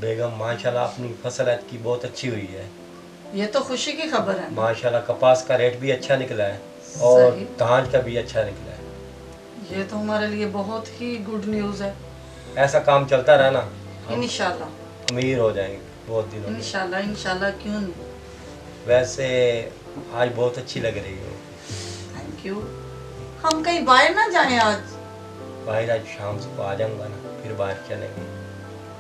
बेगम माशाल्लाह अपनी फसल की बहुत अच्छी हुई है। ये तो खुशी की खबर है। माशाल्लाह कपास का रेट भी अच्छा निकला है और सही। धान का भी अच्छा निकला है। ये तो हमारे लिए बहुत ही गुड न्यूज़ है। ऐसा काम चलता रहा ना, हम इंशाल्लाह अमीर हो जाएंगे बहुत दिनों में। इंशाल्लाह इंशाल्लाह, क्यों नहीं। वैसे आज बहुत अच्छी लग रही हो। Thank you. हम कहीं बाहर ना जाएं आज? बाहर आज शाम को आ जाऊंगा ना, फिर बाहर चलेंगे।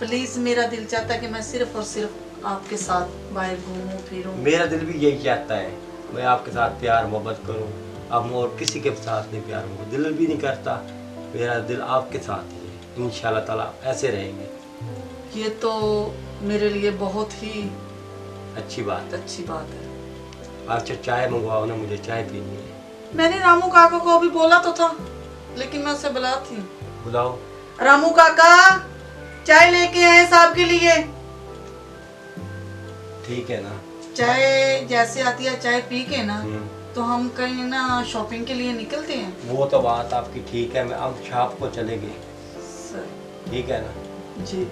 प्लीज, मेरा दिल चाहता है कि मैं सिर्फ और सिर्फ आपके साथ बाहर घूमूं फिरूं। मेरा दिल भी यही चाहता है, मैं आपके साथ प्यार मोहब्बत करूं। अब और किसी के साथ नहीं प्यार मोहब्बत, दिल भी नहीं करता। मेरा दिल आपके साथ ही है, इंशाल्लाह ताला ऐसे रहेंगे। ये तो मेरे लिए बहुत ही अच्छी बात है। अच्छी बात है। अच्छा चाय मंगवाओ ना, मुझे चाय पीनी है। मैंने रामू काका को अभी बोला तो था, लेकिन मैं उसे बुलाती हूँ। बुलाओ। रामू काका, चाय लेके आए साहब के लिए। ठीक है ना। चाय जैसे आती है चाय पी के ना, हम्म। तो हम कहीं ना शॉपिंग के लिए निकलते हैं। वो तो बात आपकी ठीक है, मैं अब शाम को चलेंगे। सर, ठीक है ना। जी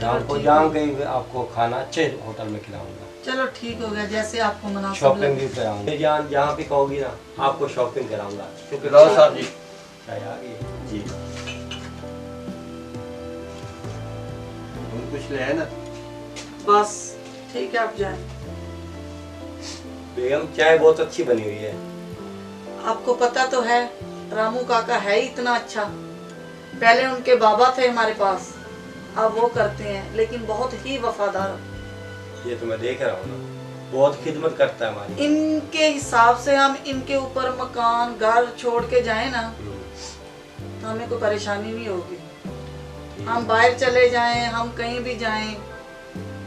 शाम को ठीक जाऊंगे, आपको खाना अच्छे होटल में खिलाऊंगा। चलो ठीक हो गया, जैसे आपको मुनासिब शॉपिंग लगे। भी कराऊंगा। जहाँ भी कहोगी ना, आपको शॉपिंग कराऊंगा। लो साहब जी। चाय आ गई जी। हम कुछ ले है ना। बस ठीक है, आप जाएं। बेगम चाय बहुत अच्छी बनी हुई है। आपको पता तो है, रामू काका है ही इतना अच्छा। पहले उनके बाबा थे हमारे पास, अब वो करते हैं, लेकिन बहुत ही वफादार। ये तो मैं देख रहा हूँ ना, बहुत खिदमत करता है हमारी। इनके हिसाब से हम इनके ऊपर मकान घर छोड़ के जाए ना, तो हमें कोई परेशानी नहीं होगी। हम बाहर चले जाएं, हम कहीं भी जाएं,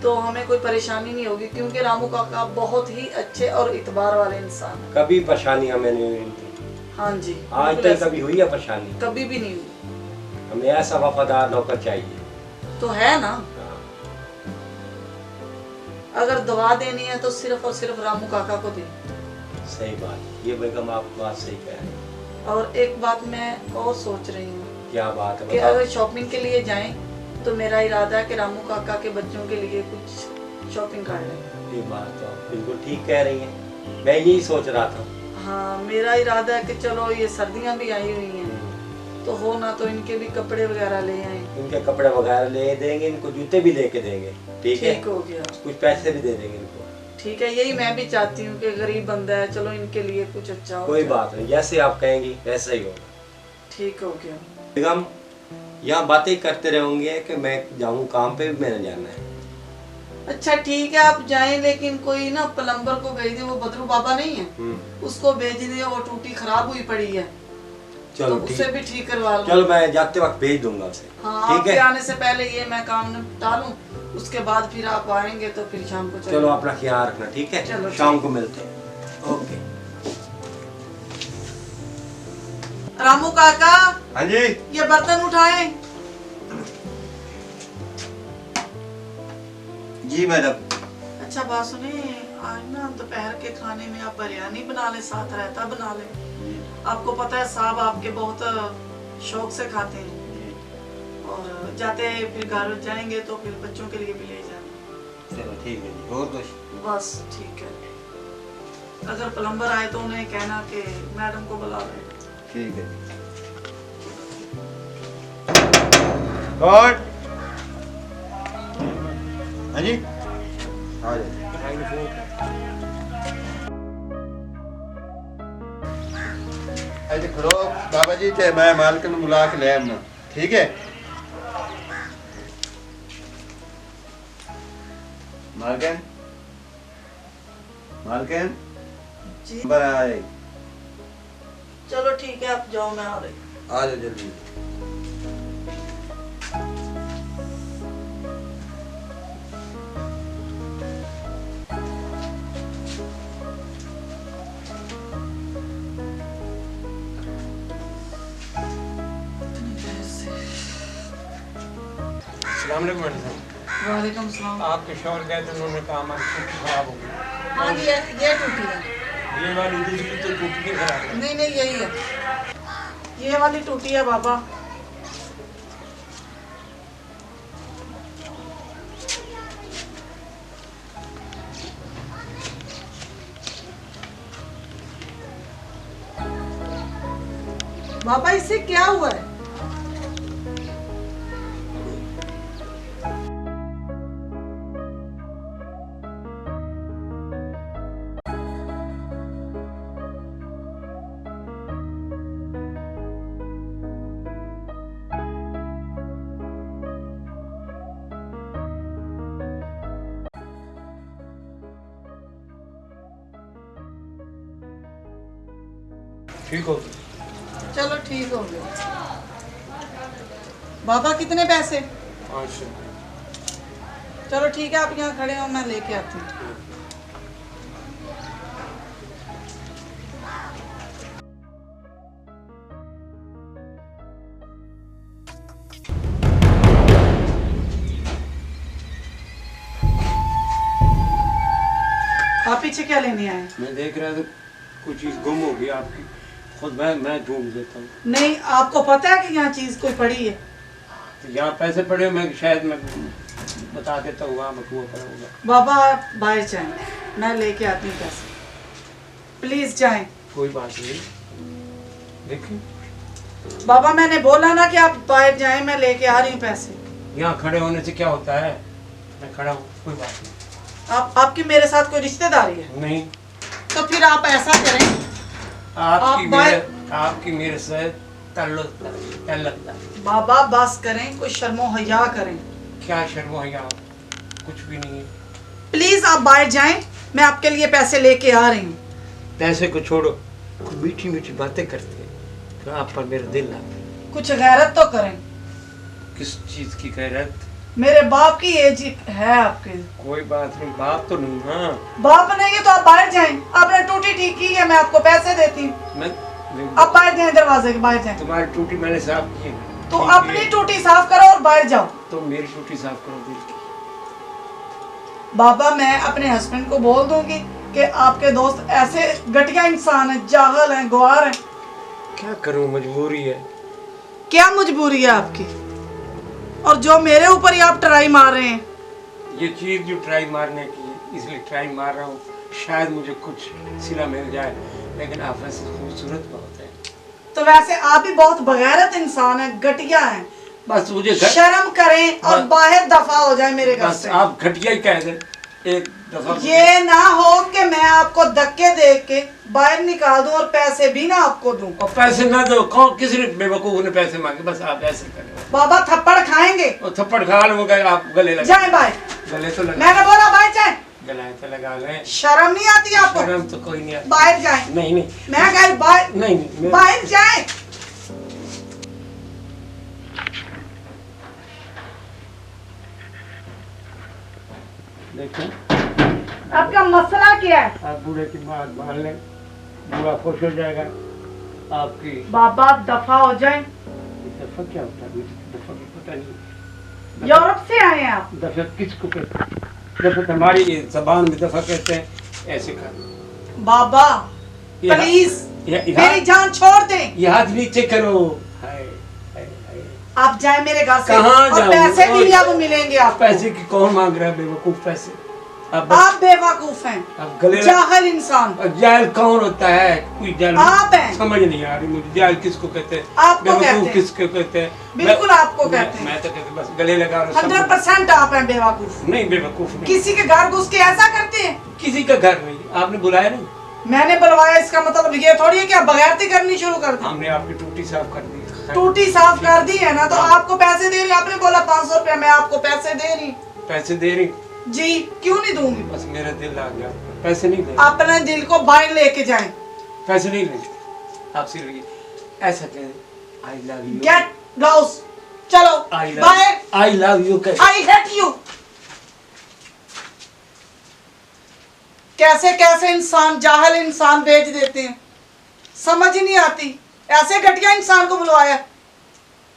तो हमें कोई परेशानी नहीं होगी, क्योंकि रामू काका बहुत ही अच्छे और इतबार वाले इंसान हैं। कभी परेशानी हमें नहीं हुई इनकी। हाँ जी, आज बिल्कुल तक कभी हुई है परेशानी? कभी भी नहीं हुई। हमें ऐसा वफादार नौकर चाहिए। तो है ना। हाँ। अगर दवा देनी है तो सिर्फ और सिर्फ रामू काका को दे। सही बात, ये बेगम आप बात सही कह रहे हैं। और एक बात मैं और सोच रही हूँ क्या बात है कि बताओ। अगर शॉपिंग के लिए जाएं, तो मेरा इरादा है कि रामू काका के बच्चों के लिए कुछ शॉपिंग कर लें। ये बात तो आप बिल्कुल ठीक कह रही हैं, मैं यही सोच रहा था। हाँ, मेरा इरादा है कि चलो ये सर्दियाँ भी आई हुई हैं, तो हो ना तो इनके भी कपड़े वगैरह ले आए। इनके कपड़े वगैरह ले देंगे, इनको जूते भी लेके देंगे। ठीक है, ठीक हो गया। कुछ पैसे भी दे देंगे इनको। ठीक है, यही मैं भी चाहती हूँ कि गरीब बंदा है, चलो इनके लिए कुछ अच्छा हो कोई जाए। बात नहीं, जैसे आप कहेंगी वैसा ही होगा। ठीक हो गया। बेगम यहाँ बातें करते रहोगे कि मैं जाऊँ काम पे, भी मैंने जाना है। अच्छा ठीक है, आप जाएं, लेकिन कोई ना प्लम्बर को भेज दे। वो बदरू बाबा नहीं है, उसको भेज दे। वो टूटी खराब हुई पड़ी है, चलो तो ठीक। उसे भी ठीक करवा लो। चलो मैं जाते वक्त भेज दूंगा उसे। हाँ, ठीक आपके है, आने से पहले ये मैं काम निपटा लूं, उसके बाद फिर आप आएंगे तो फिर शाम को चलो अपना ख्याल रखना। ठीक है, चलो, शाम ठीक। को मिलते हैं। ओके। रामू काका, हाँ जी। ये बर्तन उठाएं। जी मैडम। अच्छा बात सुने, आज ना दोपहर के खाने में आप बिरयानी बना ले, साथ रायता बना ले। आपको पता है साहब आपके बहुत शौक से खाते हैं, और जाते फिर घर जाएंगे तो फिर बच्चों के लिए भी ले जाना। चलो ठीक है जी, और कुछ? बस ठीक है। अगर प्लम्बर आए तो उन्हें कहना कि मैडम को बुला लें। ठीक है जी। कौन? हाँ जी, आ जाओ। ऐसे खड़ो बाबा जी, ते मैं मालक ਨੂੰ बुला के ले आना। ठीक है मालकन? मालकन जी नंबर आए। चलो ठीक है, आप जाओ, मैं आ रही। आ जाओ जल्दी। वालेकुम सलाम। आपके शौहर गए थे, उन्होंने कहा हमारी टूटी खराब हो गई। हाँ जी, ये टूटी है। ये वाली दूसरी तो टूटी नहीं खराब है। नहीं नहीं, यही है, ये वाली टूटी है बाबा। बाबा इससे क्या हुआ है? ठीक हो? चलो ठीक हो गया। बाबा कितने पैसे? 500। चलो ठीक है, आप यहाँ खड़े हो, मैं लेके आती हूँ। आप पीछे क्या लेने आए? मैं देख रहा था कुछ चीज गुम हो गई आपकी, खुद मैं ढूंढ देता हूँ। नहीं, आपको पता है कि यहाँ चीज कोई पड़ी है? तो यहाँ पैसे पड़े, मैं शायद मैं बता देता हूँ, वहाँ मकबूल पड़ा होगा। बाबा आप बाहर जाएं, मैं लेके आती हूँ पैसे। प्लीज जाएं। कोई बात नहीं, देखिए बाबा मैंने बोला ना कि आप बाहर जाएं, मैं लेके आ रही हूँ पैसे। यहाँ खड़े होने से क्या होता है, मैं खड़ा हूँ, कोई बात नहीं। आपकी मेरे साथ कोई रिश्तेदारी है? नहीं, तो फिर आप ऐसा करें, आपकी मेरे से ताल्लुक है। बाबा बस करें, कोई शर्मो हया करें। क्या शर्म है यहाँ, कुछ भी नहीं है। प्लीज आप बाहर जाएं, मैं आपके लिए पैसे लेके आ रही हूँ। पैसे को छोड़ो, कुछ मीठी मीठी बातें करते हैं, तो आप पर मेरा दिल ना। कुछ गैरत तो करें। किस चीज की गैरत? मेरे बाप की एज है आपके। कोई बात नहीं, बाप तो नहीं। हाँ, बाप नहीं है तो आप बाहर जाएं। आपने टूटी ठीक की है, मैं आपको पैसे देती हूँ। मैं आप बाहर जाएं, दरवाजे के बाहर जाएं। तुम्हारी टूटी मैंने साफ की है। तो ठीक अपनी है। टूटी साफ करो और बाहर जाओ। तो मेरी टूटी साफ करो दिल की। बाबा मैं अपने हस्बैंड को बोल दूंगी कि आपके दोस्त ऐसे घटिया इंसान है, जाहल है, गुआर है। क्या करूं, मजबूरी है। क्या मजबूरी है आपकी? और जो मेरे ऊपर ही आप ट्राई मार रहे हैं। ये चीज जो ट्राई मारने की है, इसलिए ट्राई मार रहा हूँ, शायद मुझे कुछ सिला मिल जाए। लेकिन आप वैसे खूबसूरत बहुत है। तो वैसे आप भी बहुत बगैरत इंसान है, घटिया है। बस मुझे शर्म करें और बाहर दफा हो जाए मेरे घर बस से। आप घटिया ही कह दें एक दफा। ये ना हो कि मैं आपको धक्के दे के बाहर निकाल दूं और पैसे भी ना आपको दूं। और पैसे ना दो, कौन किसी बेवकूफ ने पैसे मांगे? बस आप ऐसे करें। बाबा थप्पड़ खाएंगे। और थप्पड़ खा लो, आप गले लगा। जाए बाहर। गले तो लगा। मैंने बोला बाहर जाए। गलाए तो लगा लें। शर्म नहीं आती आपको? शर्म तो कोई नहीं आती। बाहर जाए। नहीं नहीं, मैं कह बाहर नहीं बाहर जाए। देखें, आपका मसला क्या है? आप बूढ़े की बात मान लें, बूढ़ा खुश हो जाएगा। आपकी बाबा दफा हो जाए। दफा क्या होता है? मुझे दफा भी पता नहीं। यूरोप से आए हैं आप? दफा किसको कहते हैं? दफा तो हमारी जबान में दफा कहते हैं। ऐसे कर बाबा ये- प्लीज ये- मेरी जान छोड़ दें। ये हाथ नीचे करो। हाय हाय हाय। आप जाए मेरे घर से। कहाँ और जाऊं? पैसे भी नहीं अब मिलेंगे आपको। पैसे की कौन मांग रहा है? बेवकूफ पैसे। अब आप बेवकूफ हैं, अब गले जाहिल इंसान। जाहिल कौन होता है? कोई जाहिल आप हैं। समझ नहीं आ रही मुझे। जाहिल किसको कहते हैं? आपको कहते बेवकूफ हैं। किसको कहते हैं? बिल्कुल आपको कहते हैं। मैं तो कहते बस गले लगा रहा हूं। 100% आप हैं बेवकूफ। नहीं, बेवकूफ नहीं। किसी के घर घुस के ऐसा करते हैं? किसी का घर नहीं, आपने बुलाया नहीं। मैंने बुलवाया, इसका मतलब ये थोड़ी है कि आप बगैरती करनी शुरू कर दी। हमने आपकी टूटी साफ कर दी। टूटी साफ कर दी है ना, तो आपको पैसे दे रही। आपने बोला 500 रुपया, मैं आपको पैसे दे रही। पैसे दे रही? जी क्यों नहीं दूंगी? बस मेरा दिल आ गया। पैसे नहीं दे। अपने दिल को बाहर लेके जाएं। पैसे नहीं लेंगे। आप सिर्फ ये ऐसा कह I love you. Get lost. चलो बाहर। आई लव यू कह। I hate you. कैसे कैसे इंसान, जाहिल इंसान भेज देते हैं, समझ ही नहीं आती। ऐसे घटिया इंसान को बुलवाया।